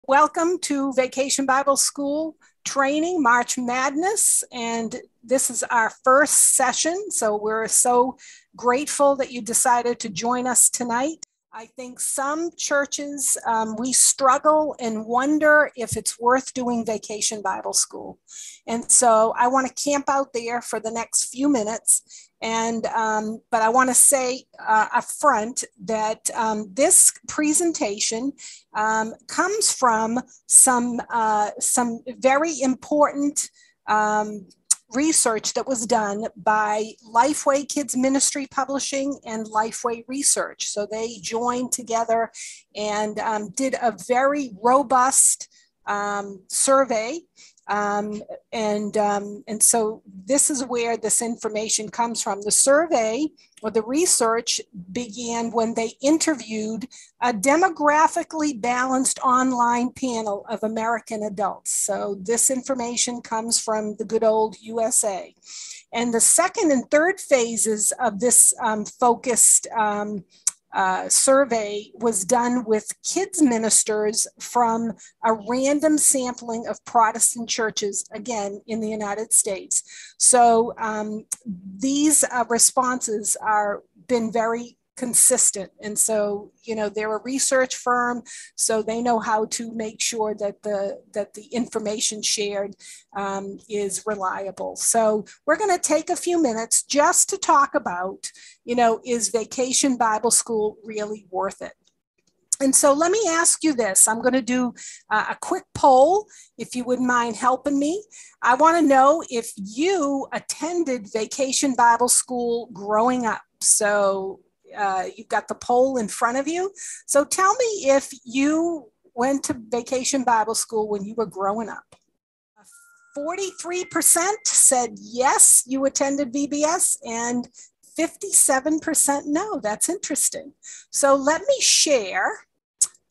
Welcome to Vacation Bible School Training, March Madness. And this is our first session. So we're so grateful that you decided to join us tonight. I think some churches, we struggle and wonder if it's worth doing Vacation Bible School. And so I want to camp out there for the next few minutes. And but I want to say up front that this presentation comes from some very important research that was done by Lifeway Kids Ministry Publishing and Lifeway Research. So they joined together and did a very robust survey. And so this is where this information comes from. The survey or the research began when they interviewed a demographically balanced online panel of American adults. So this information comes from the good old USA. And the second and third phases of this focused survey was done with kids ministers from a random sampling of Protestant churches, again, in the United States. So these responses are been very consistent. And so, you know, they're a research firm, so they know how to make sure that the information shared is reliable. So we're going to take a few minutes just to talk about, you know, is Vacation Bible School really worth it? And so let me ask you this. I'm going to do a quick poll, if you wouldn't mind helping me. I want to know if you attended Vacation Bible School growing up. So you've got the poll in front of you. So tell me if you went to Vacation Bible School when you were growing up. 43% said yes, you attended VBS, and 57% no. That's interesting. So let me share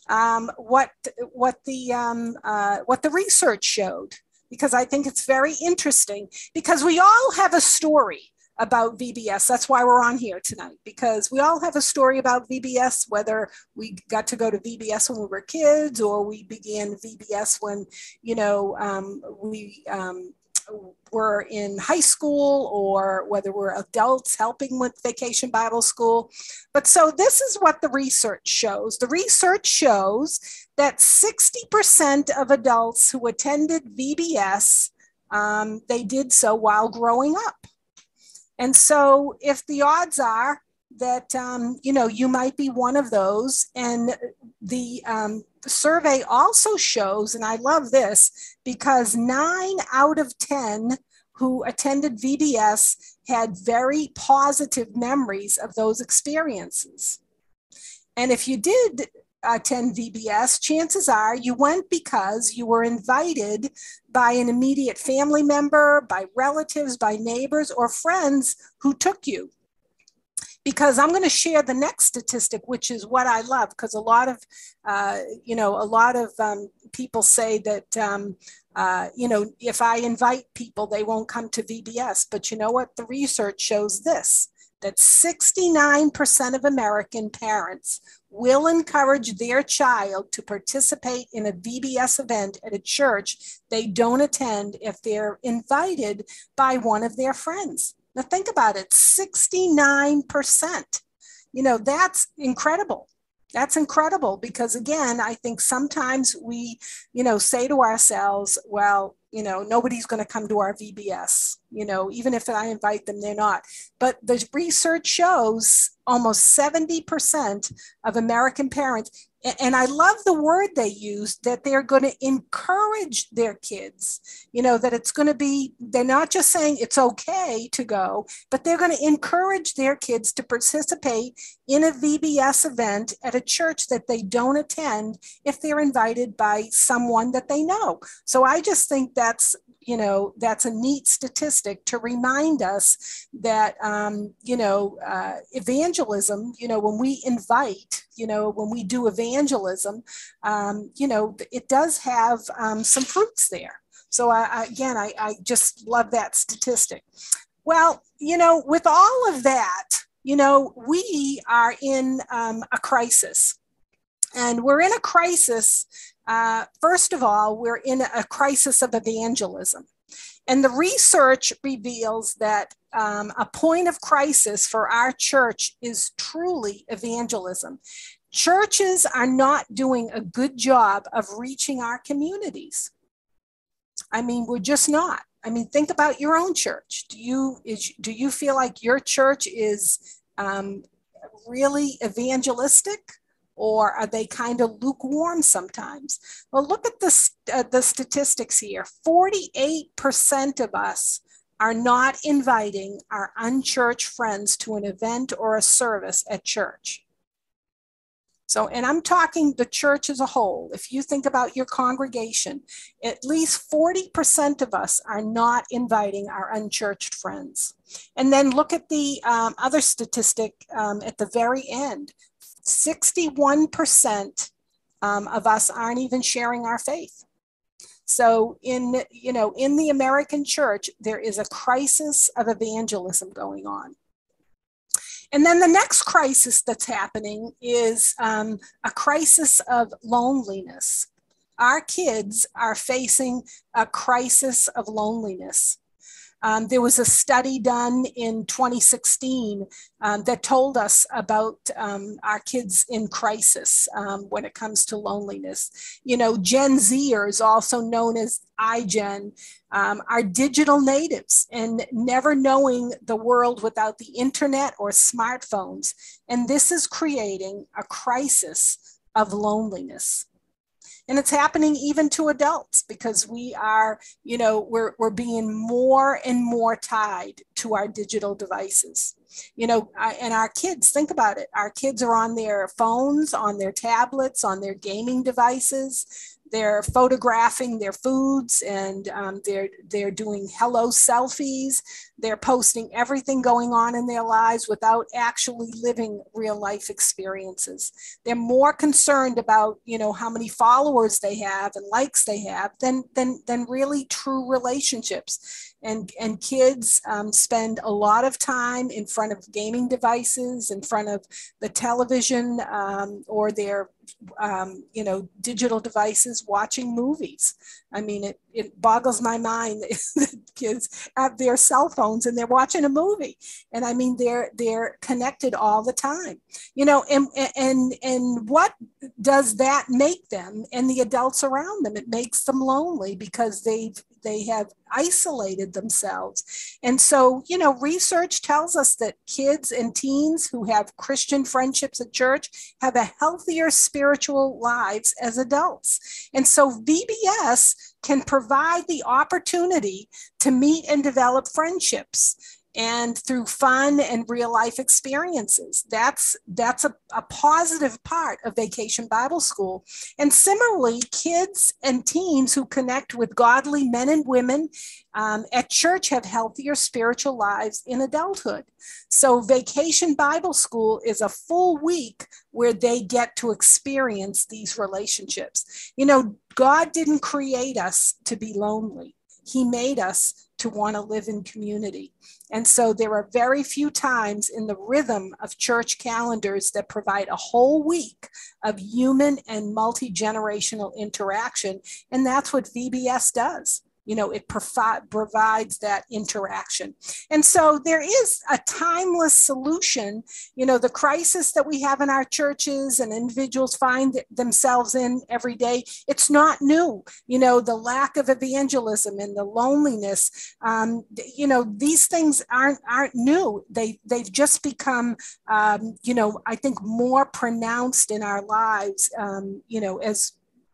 what the research showed, because I think it's very interesting, because we all have a story about VBS. That's why we're on here tonight, because we all have a story about VBS, whether we got to go to VBS when we were kids or we began VBS when, you know, we were in high school, or whether we're adults helping with Vacation Bible School. But so this is what the research shows. The research shows that 60% of adults who attended VBS, they did so while growing up. And so if the odds are that, you know, you might be one of those, and the survey also shows, and I love this, because 9 out of 10 who attended VBS had very positive memories of those experiences. And if you did attend VBS, chances are you went because you were invited by an immediate family member, by relatives, by neighbors, or friends who took you. Because I'm going to share the next statistic, which is what I love, because a lot of, you know, a lot of people say that, you know, if I invite people, they won't come to VBS. But you know what? The research shows this, that 69% of American parents will encourage their child to participate in a VBS event at a church they don't attend if they're invited by one of their friends. Now think about it, 69%. You know, that's incredible. That's incredible, because again, I think sometimes we, you know, say to ourselves, well, you know, nobody's going to come to our VBS, you know, even if I invite them, they're not. But the research shows almost 70% of American parents, and I love the word they use, that they're going to encourage their kids, you know, that it's going to be, they're not just saying it's okay to go, but they're going to encourage their kids to participate in a VBS event at a church that they don't attend if they're invited by someone that they know. So I just think that's, you know, that's a neat statistic to remind us that, you know, evangelism, you know, when we invite, you know, when we do evangelism, you know, it does have some fruits there. So again, I just love that statistic. Well, you know, with all of that, you know, we are in a crisis. And we're in a crisis First of all, we're in a crisis of evangelism. And the research reveals that a point of crisis for our church is truly evangelism. Churches are not doing a good job of reaching our communities. I mean, we're just not. I mean, think about your own church. Do you feel like your church is really evangelistic, or are they kind of lukewarm sometimes? Well, look at the statistics here. 48% of us are not inviting our unchurched friends to an event or a service at church. So, and I'm talking the church as a whole. If you think about your congregation, at least 40% of us are not inviting our unchurched friends. And then look at the other statistic at the very end. 61% of us aren't even sharing our faith. So in the American church, there is a crisis of evangelism going on. And then the next crisis that's happening is a crisis of loneliness. Our kids are facing a crisis of loneliness. There was a study done in 2016 that told us about our kids in crisis when it comes to loneliness. You know, Gen Zers, also known as iGen, are digital natives and never knowing the world without the internet or smartphones. And this is creating a crisis of loneliness. And it's happening even to adults because we are, we're being more and more tied to our digital devices. And our kids, think about it. Our kids are on their phones, on their tablets, on their gaming devices. They're photographing their foods, and they're doing hello selfies. They're posting everything going on in their lives without actually living real life experiences. They're more concerned about, how many followers they have and likes they have than really true relationships. And kids spend a lot of time in front of gaming devices, in front of the television, or their digital devices, watching movies. I mean, it boggles my mind that kids have their cell phones and they're watching a movie. And I mean, they're connected all the time, and what does that make them and the adults around them? It makes them lonely because they have isolated themselves. And so, research tells us that kids and teens who have Christian friendships at church have a healthier spiritual lives as adults. And so VBS can provide the opportunity to meet and develop friendships, and through fun and real life experiences. That's a positive part of Vacation Bible School. And similarly, kids and teens who connect with godly men and women at church have healthier spiritual lives in adulthood. So Vacation Bible School is a full week where they get to experience these relationships. God didn't create us to be lonely. He made us to want to live in community. And so there are very few times in the rhythm of church calendars that provide a whole week of human and multi-generational interaction. And that's what VBS does. It provides that interaction. And so there is a timeless solution. The crisis that we have in our churches and individuals find themselves in every day, it's not new. The lack of evangelism and the loneliness, these things aren't new. They've just become, I think more pronounced in our lives,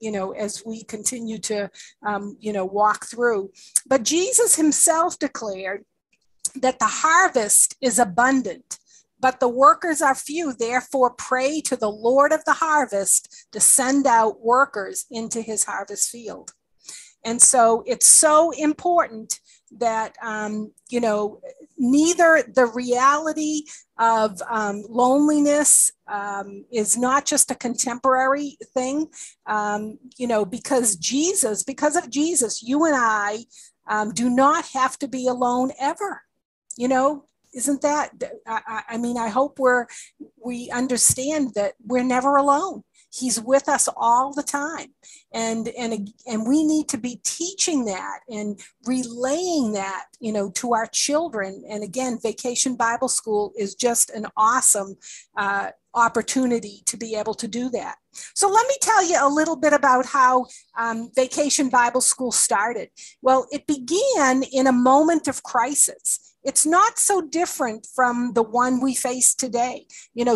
as we continue to, walk through. But Jesus himself declared that the harvest is abundant, but the workers are few. Therefore, pray to the Lord of the harvest to send out workers into his harvest field. And so it's so important that, neither the reality of loneliness is not just a contemporary thing, because of Jesus, you and I do not have to be alone ever. Isn't that, I hope we understand that we're never alone. He's with us all the time. And we need to be teaching that and relaying that, to our children. And again, Vacation Bible School is just an awesome opportunity to be able to do that. So let me tell you a little bit about how Vacation Bible School started. Well, it began in a moment of crisis. It's not so different from the one we face today.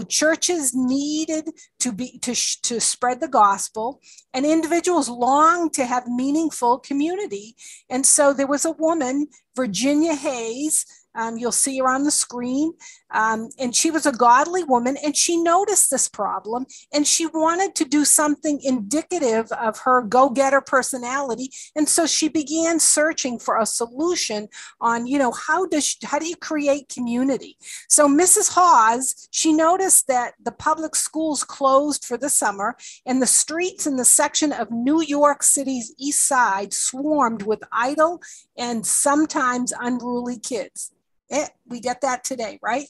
Churches needed to spread the gospel, and individuals longed to have meaningful community. And so there was a woman, Virginia Hayes. You'll see her on the screen. And she was a godly woman, and she noticed this problem, and she wanted to do something indicative of her go-getter personality. And so she began searching for a solution on, how do you create community? So Mrs. Hawes, she noticed that the public schools closed for the summer, and the streets in the section of New York City's East Side swarmed with idle and sometimes unruly kids. We get that today, right?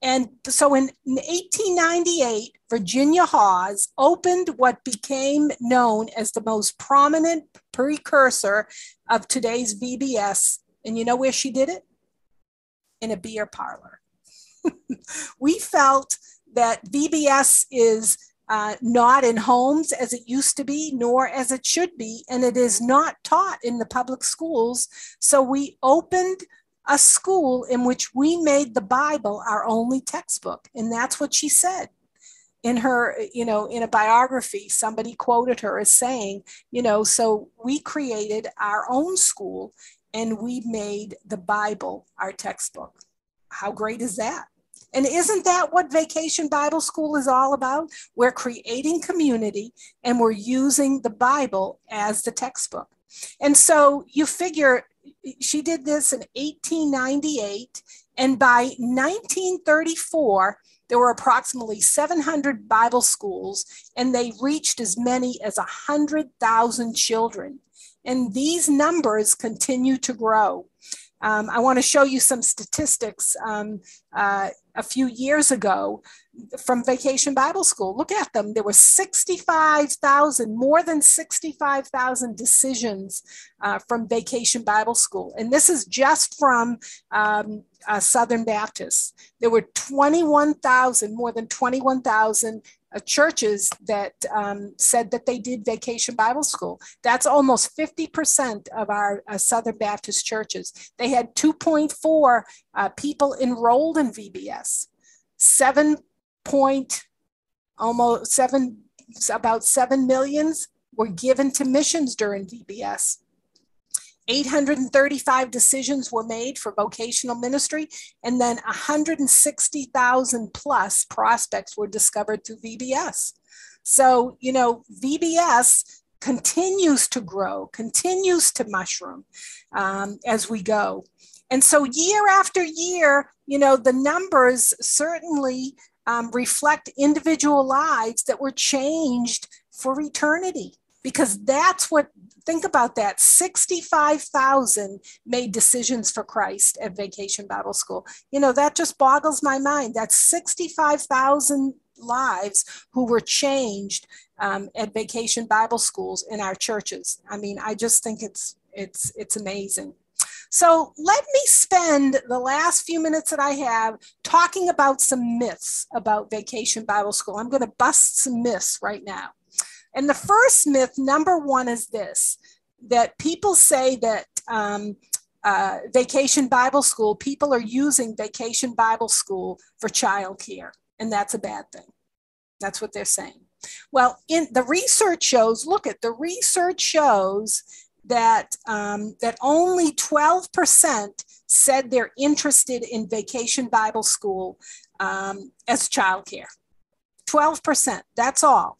And so in 1898, Virginia Hawes opened what became known as the most prominent precursor of today's VBS. And you know where she did it? In a beer parlor. We felt that VBS is not in homes as it used to be, nor as it should be, and it is not taught in the public schools. So we opened a school in which we made the Bible our only textbook. And that's what she said in her, in a biography. Somebody quoted her as saying, so we created our own school and we made the Bible our textbook. How great is that? And isn't that what Vacation Bible School is all about? We're creating community and we're using the Bible as the textbook. And so you figure, she did this in 1898, and by 1934, there were approximately 700 Bible schools, and they reached as many as 100,000 children. And these numbers continue to grow. I want to show you some statistics a few years ago from Vacation Bible School. Look at them. There were 65,000, more than 65,000 decisions from Vacation Bible School. And this is just from Southern Baptists. There were 21,000, more than 21,000 churches that said that they did Vacation Bible School. That's almost 50% of our Southern Baptist churches. They had 2.4 people enrolled in VBS. About 7 millions were given to missions during VBS. 835 decisions were made for vocational ministry, and then 160,000 plus prospects were discovered through VBS. So, VBS continues to grow, continues to mushroom as we go. And so year after year, the numbers certainly reflect individual lives that were changed for eternity, because that's what, think about that, 65,000 made decisions for Christ at Vacation Bible School. That just boggles my mind. That's 65,000 lives who were changed at Vacation Bible Schools in our churches. I mean, I just think it's amazing. So let me spend the last few minutes that I have talking about some myths about Vacation Bible School. I'm going to bust some myths right now. And the first myth, number one, is this, that people say that Vacation Bible School, people are using Vacation Bible School for childcare, and that's a bad thing. That's what they're saying. Well, the research shows, the research shows that that only 12% said they're interested in Vacation Bible School as childcare. 12%, that's all.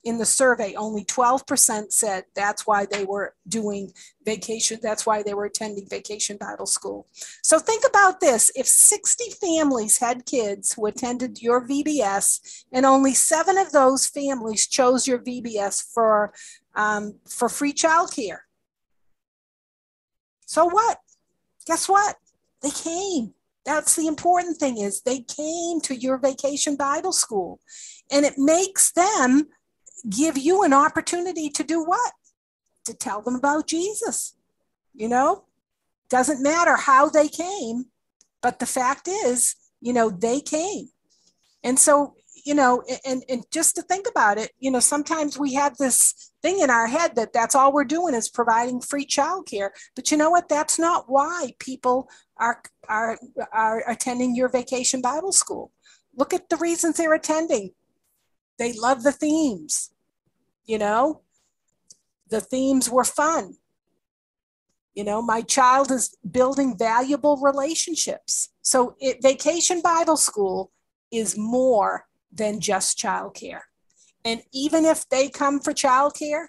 In the survey, only 12% said that's why they were doing vacation, that's why they were attending Vacation Bible School. So think about this. If 60 families had kids who attended your VBS, and only 7 of those families chose your VBS for free childcare. So what? Guess what? They came. That's the important thing, is they came to your Vacation Bible School. And it makes them give you an opportunity to do what? To tell them about Jesus. Doesn't matter how they came, but the fact is, they came. And so, and just to think about it, sometimes we have this thing in our head that that's all we're doing is providing free childcare. But you know what? That's not why people are attending your vacation Bible school. Look at the reasons they're attending. They love the themes. The themes were fun. My child is building valuable relationships. So vacation Bible school is more than just childcare. And even if they come for childcare,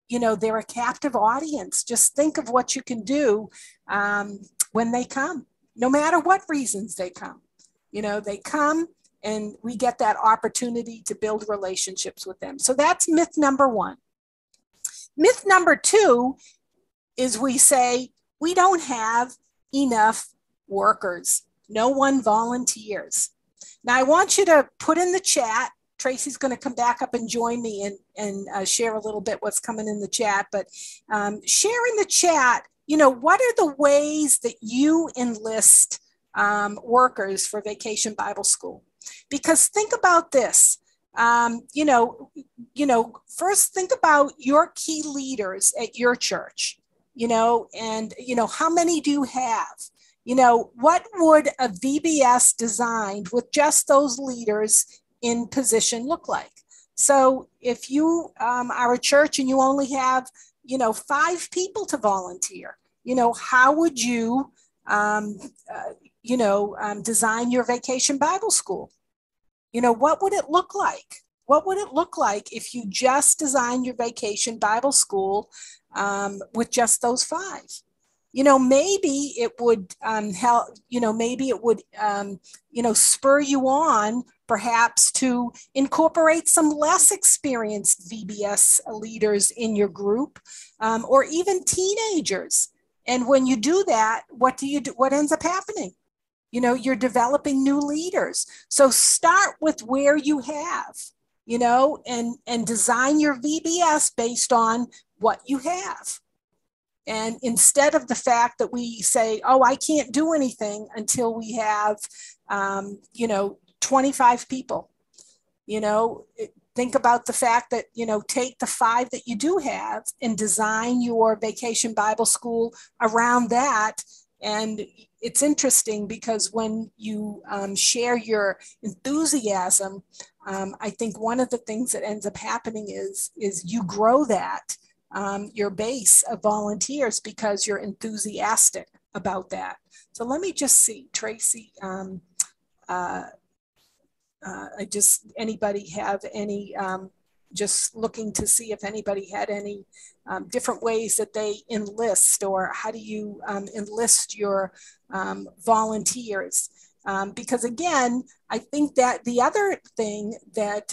they're a captive audience. Just think of what you can do when they come, no matter what reasons they come. They come and we get that opportunity to build relationships with them. So that's myth number one. Myth number two is we say we don't have enough workers. No one volunteers. Now, I want you to put in the chat. Tracy's going to come back up and join me and share a little bit what's coming in the chat. But share in the chat, what are the ways that you enlist workers for Vacation Bible School? Because think about this. First think about your key leaders at your church, and how many do you have? What would a VBS designed with just those leaders in position look like? So if you are a church and you only have, 5 people to volunteer, how would you, design your vacation Bible school? What would it look like? What would it look like if you just designed your vacation Bible school with just those 5? Maybe it would help, maybe it would, spur you on perhaps to incorporate some less experienced VBS leaders in your group, or even teenagers. And when you do that, what do? What ends up happening? You're developing new leaders. So start with where you have, and design your VBS based on what you have. And instead of the fact that we say, oh, I can't do anything until we have, 25 people, think about the fact that, take the 5 that you do have and design your vacation Bible school around that. And it's interesting because when you share your enthusiasm, I think one of the things that ends up happening is you grow that. Your base of volunteers because you're enthusiastic about that. So let me just see, Tracy, anybody have any, just looking to see if anybody had any different ways that they enlist, or how do you enlist your volunteers? Because again, I think that the other thing that,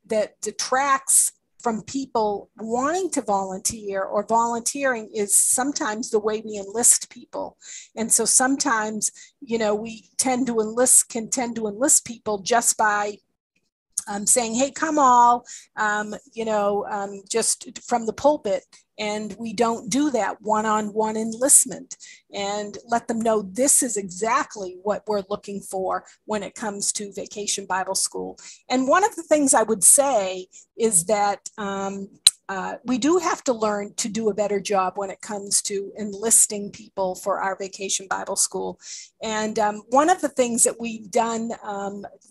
that detracts from people wanting to volunteer or volunteering is sometimes the way we enlist people. And so sometimes, we can tend to enlist people just by saying, hey, come all, just from the pulpit. And we don't do that one-on-one enlistment and let them know this is exactly what we're looking for when it comes to Vacation Bible School. And one of the things I would say is that we do have to learn to do a better job when it comes to enlisting people for our Vacation Bible School. And one of the things that we've done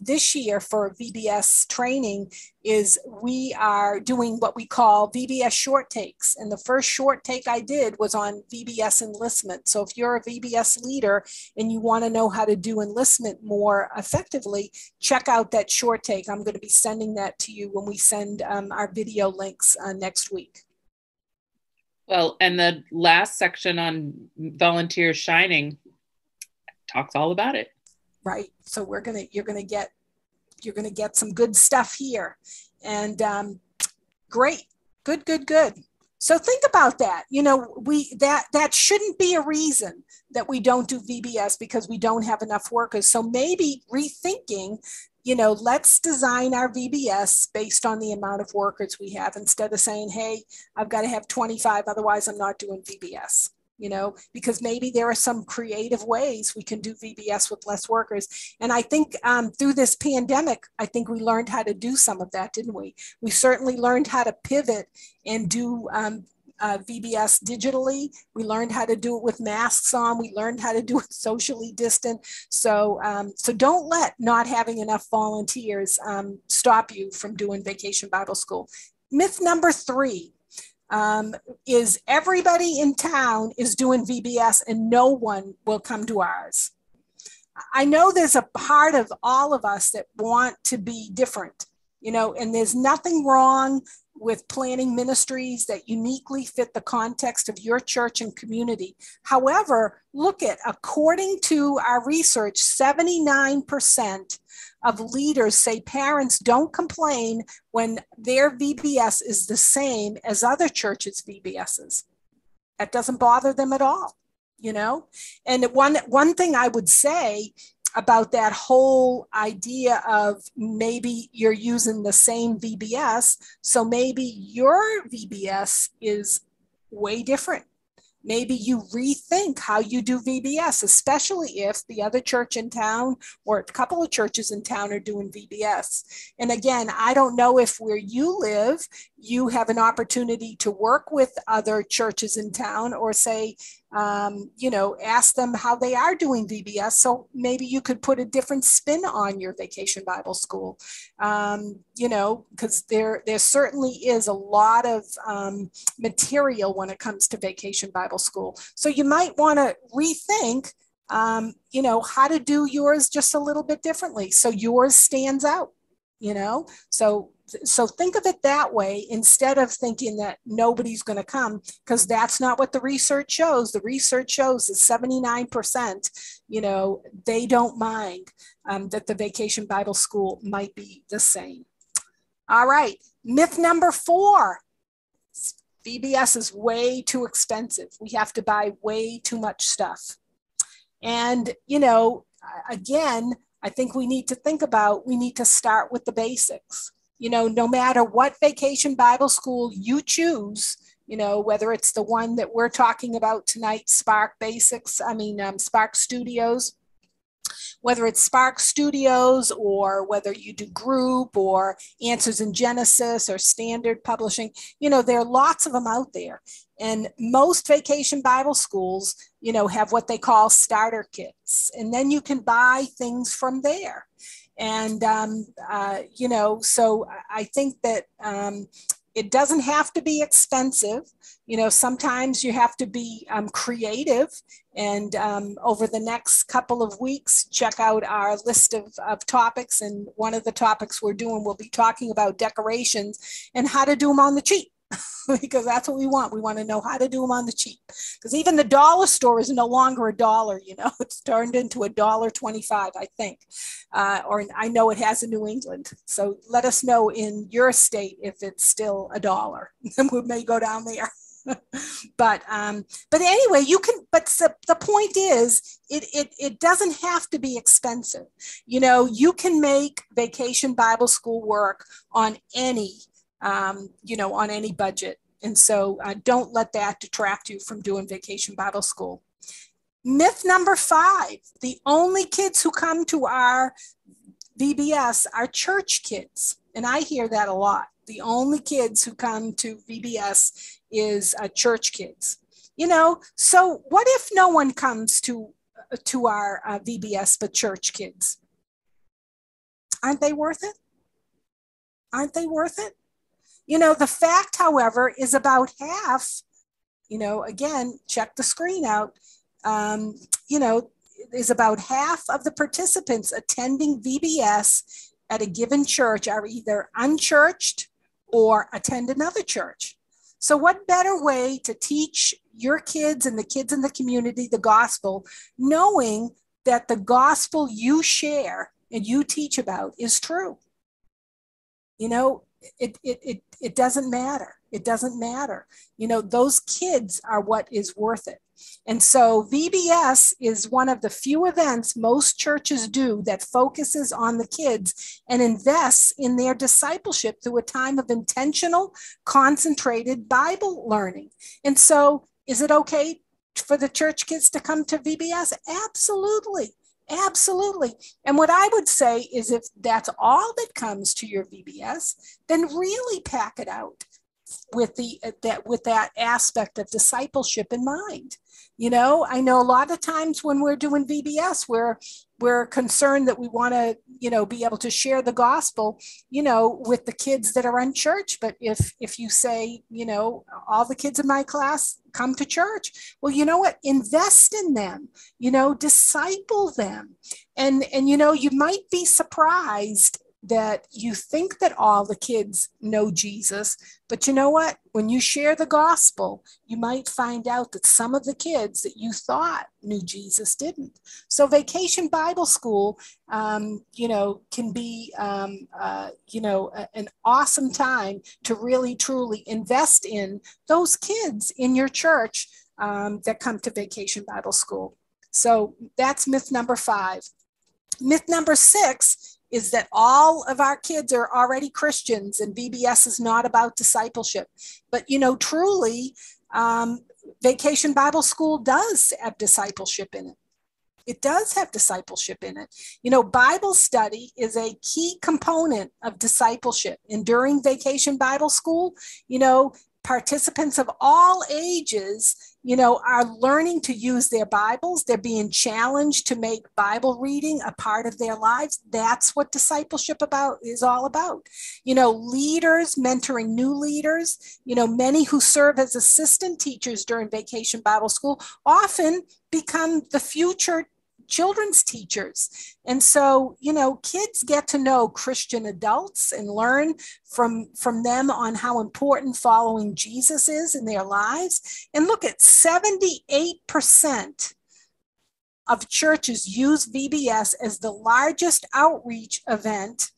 this year for VBS training is we are doing what we call VBS short takes. And the first short take I did was on VBS enlistment. So if you're a VBS leader and you want to know how to do enlistment more effectively, check out that short take. I'm going to be sending that to you when we send our video links next week. Well, and the last section on volunteer shining talks all about it. Right. So you're gonna get some good stuff here. And great. Good. So think about that. That shouldn't be a reason that we don't do VBS because we don't have enough workers. So maybe rethinking, let's design our VBS based on the amount of workers we have, instead of saying, hey, I've got to have 25, otherwise I'm not doing VBS. Because maybe there are some creative ways we can do VBS with less workers. And I think through this pandemic, I think we learned how to do some of that, didn't we? We certainly learned how to pivot and do VBS digitally. We learned how to do it with masks on. We learned how to do it socially distant. So don't let not having enough volunteers stop you from doing Vacation Bible School. Myth number 3. Is everybody in town is doing VBS and no one will come to ours. I know there's a part of all of us that want to be different, and there's nothing wrong with planning ministries that uniquely fit the context of your church and community. However, according to our research, 79% of leaders say parents don't complain when their VBS is the same as other churches' VBSs. That doesn't bother them at all, And one thing I would say about that whole idea of maybe you're using the same VBS, so maybe your VBS is way different. Maybe you rethink how you do VBS, especially if the other church in town or a couple of churches in town are doing VBS. And again, I don't know if where you live, you have an opportunity to work with other churches in town or say, ask them how they are doing VBS. So maybe you could put a different spin on your Vacation Bible School, because there certainly is a lot of material when it comes to Vacation Bible School. So you might want to rethink, how to do yours just a little bit differently so yours stands out, So think of it that way instead of thinking that nobody's going to come, because that's not what the research shows. The research shows that 79%, they don't mind that the Vacation Bible School might be the same. All right. Myth number 4, VBS is way too expensive. We have to buy way too much stuff. And, again, I think we need to start with the basics. No matter what Vacation Bible School you choose, whether it's the one that we're talking about tonight, Spark Studios, whether it's Spark Studios or whether you do group or Answers in Genesis or Standard Publishing, there are lots of them out there. And most Vacation Bible Schools, have what they call starter kits. And then you can buy things from there. And, so I think that it doesn't have to be expensive. Sometimes you have to be creative. And over the next couple of weeks, check out our list of topics. And one of the topics we'll be talking about decorations and how to do them on the cheap. Because that's what we want. We want to know how to do them on the cheap. Because even the dollar store is no longer $1. It's turned into $1.25, I think. Or I know it has in New England. So let us know in your state if it's still $1. And we may go down there. But anyway, you can. But the point is, it doesn't have to be expensive. You can make Vacation Bible School work on any. On any budget. And so don't let that detract you from doing Vacation Bible School. Myth number 5, the only kids who come to our VBS are church kids. And I hear that a lot. The only kids who come to VBS is church kids. So what if no one comes to our VBS but church kids? Aren't they worth it? Aren't they worth it? The fact, however, is about half, again, check the screen out, is about half of the participants attending VBS at a given church are either unchurched or attend another church. So what better way to teach your kids and the kids in the community the gospel, knowing that the gospel you share and you teach about is true? it doesn't matter. It doesn't matter. Those kids are what is worth it. And so VBS is one of the few events most churches do that focuses on the kids and invests in their discipleship through a time of intentional, concentrated Bible learning. And so is it okay for the church kids to come to VBS? Absolutely. Absolutely. And what I would say is if that's all that comes to your VBS, then really pack it out with that aspect of discipleship in mind. I know a lot of times when we're doing VBS, we're concerned that we want to, be able to share the gospel, with the kids that are in church. But if you say, all the kids in my class come to church, well, you know what? Invest in them, disciple them. And you might be surprised that you think that all the kids know Jesus, but you know what? When you share the gospel, you might find out that some of the kids that you thought knew Jesus didn't. So Vacation Bible School, can be, an awesome time to really, truly invest in those kids in your church that come to Vacation Bible School. So that's myth number 5. Myth number 6 is that all of our kids are already Christians and VBS is not about discipleship. But, truly, Vacation Bible School does have discipleship in it. It does have discipleship in it. Bible study is a key component of discipleship. And during Vacation Bible School, participants of all ages, are learning to use their Bibles. They're being challenged to make Bible reading a part of their lives. That's what discipleship is all about. Leaders mentoring new leaders, many who serve as assistant teachers during Vacation Bible School often become the future children's teachers. And so, kids get to know Christian adults and learn from them on how important following Jesus is in their lives. And look at 78% of churches use VBS as the largest outreach event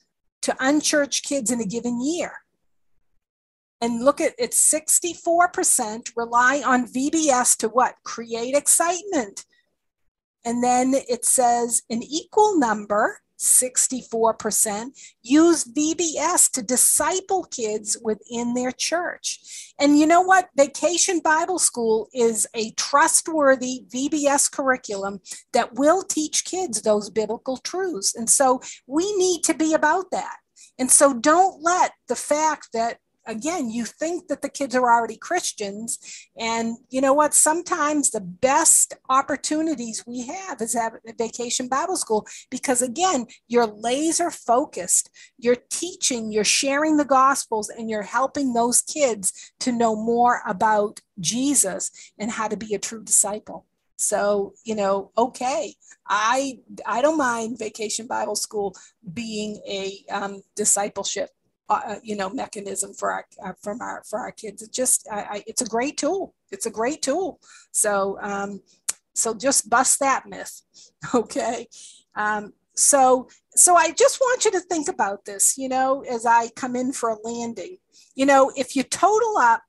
to unchurched kids in a given year. And look at it, 64% rely on VBS to what? Create excitement. And then it says an equal number, 64%, use VBS to disciple kids within their church. And you know what? Vacation Bible School is a trustworthy VBS curriculum that will teach kids those biblical truths. And so we need to be about that. And so don't let the fact that, again, you think that the kids are already Christians, and you know what? Sometimes the best opportunities we have is at Vacation Bible School because, again, you're laser focused, you're teaching, you're sharing the Gospels, and you're helping those kids to know more about Jesus and how to be a true disciple. So, okay, I don't mind Vacation Bible School being a discipleship mechanism for our kids. It's a great tool. It's a great tool. So just bust that myth. Okay. So I just want you to think about this, as I come in for a landing, if you total up,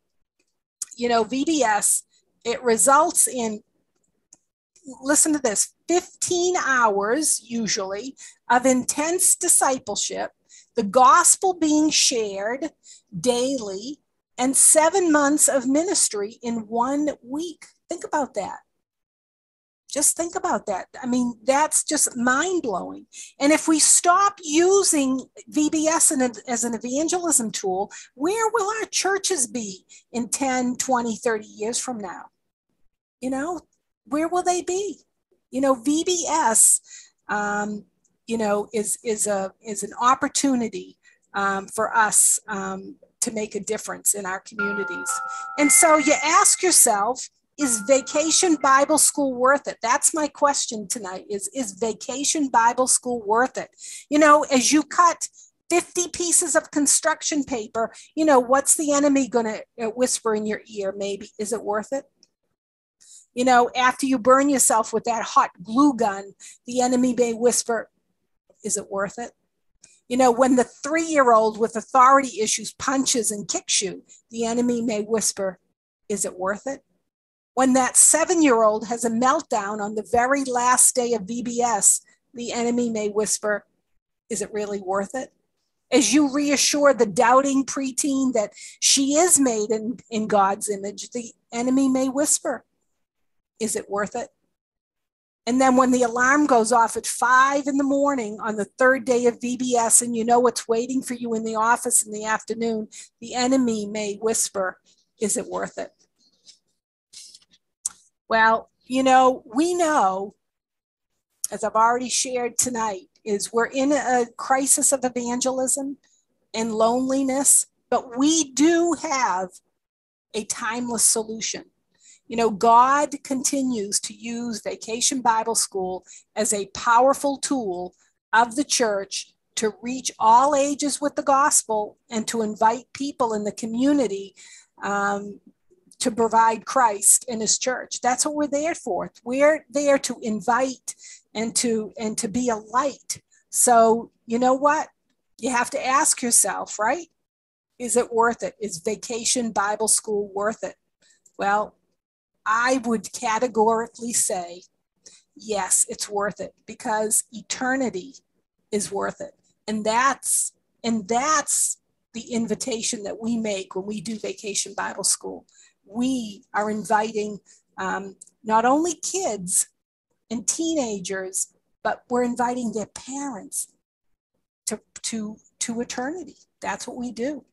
VBS, it results in, listen to this, 15 hours usually of intense discipleship, the gospel being shared daily, and 7 months of ministry in 1 week. Think about that. Just think about that. I mean, that's just mind-blowing. And if we stop using VBS as an evangelism tool, where will our churches be in 10, 20, 30 years from now? Where will they be? VBS, is an opportunity for us to make a difference in our communities. And so you ask yourself, is Vacation Bible School worth it? That's my question tonight, is Vacation Bible School worth it? As you cut 50 pieces of construction paper, what's the enemy going to whisper in your ear? Maybe, is it worth it? After you burn yourself with that hot glue gun, the enemy may whisper, is it worth it? You know, when the 3-year-old with authority issues punches and kicks you, the enemy may whisper, is it worth it? When that 7-year-old has a meltdown on the very last day of VBS, the enemy may whisper, is it really worth it? As you reassure the doubting preteen that she is made in God's image, the enemy may whisper, is it worth it? And then when the alarm goes off at 5 in the morning on the 3rd day of VBS and you know what's waiting for you in the office in the afternoon, the enemy may whisper, is it worth it? Well, you know, we know, as I've already shared tonight, is we're in a crisis of evangelism and loneliness, but we do have a timeless solution. You know, God continues to use Vacation Bible School as a powerful tool of the church to reach all ages with the gospel and to invite people in the community to provide Christ in his church. That's what we're there for. We're there to invite and to be a light. So you know what? You have to ask yourself, right? Is it worth it? Is Vacation Bible School worth it? Well, I would categorically say, yes, it's worth it because eternity is worth it. And that's the invitation that we make when we do Vacation Bible School. We are inviting not only kids and teenagers, but we're inviting their parents to eternity. That's what we do.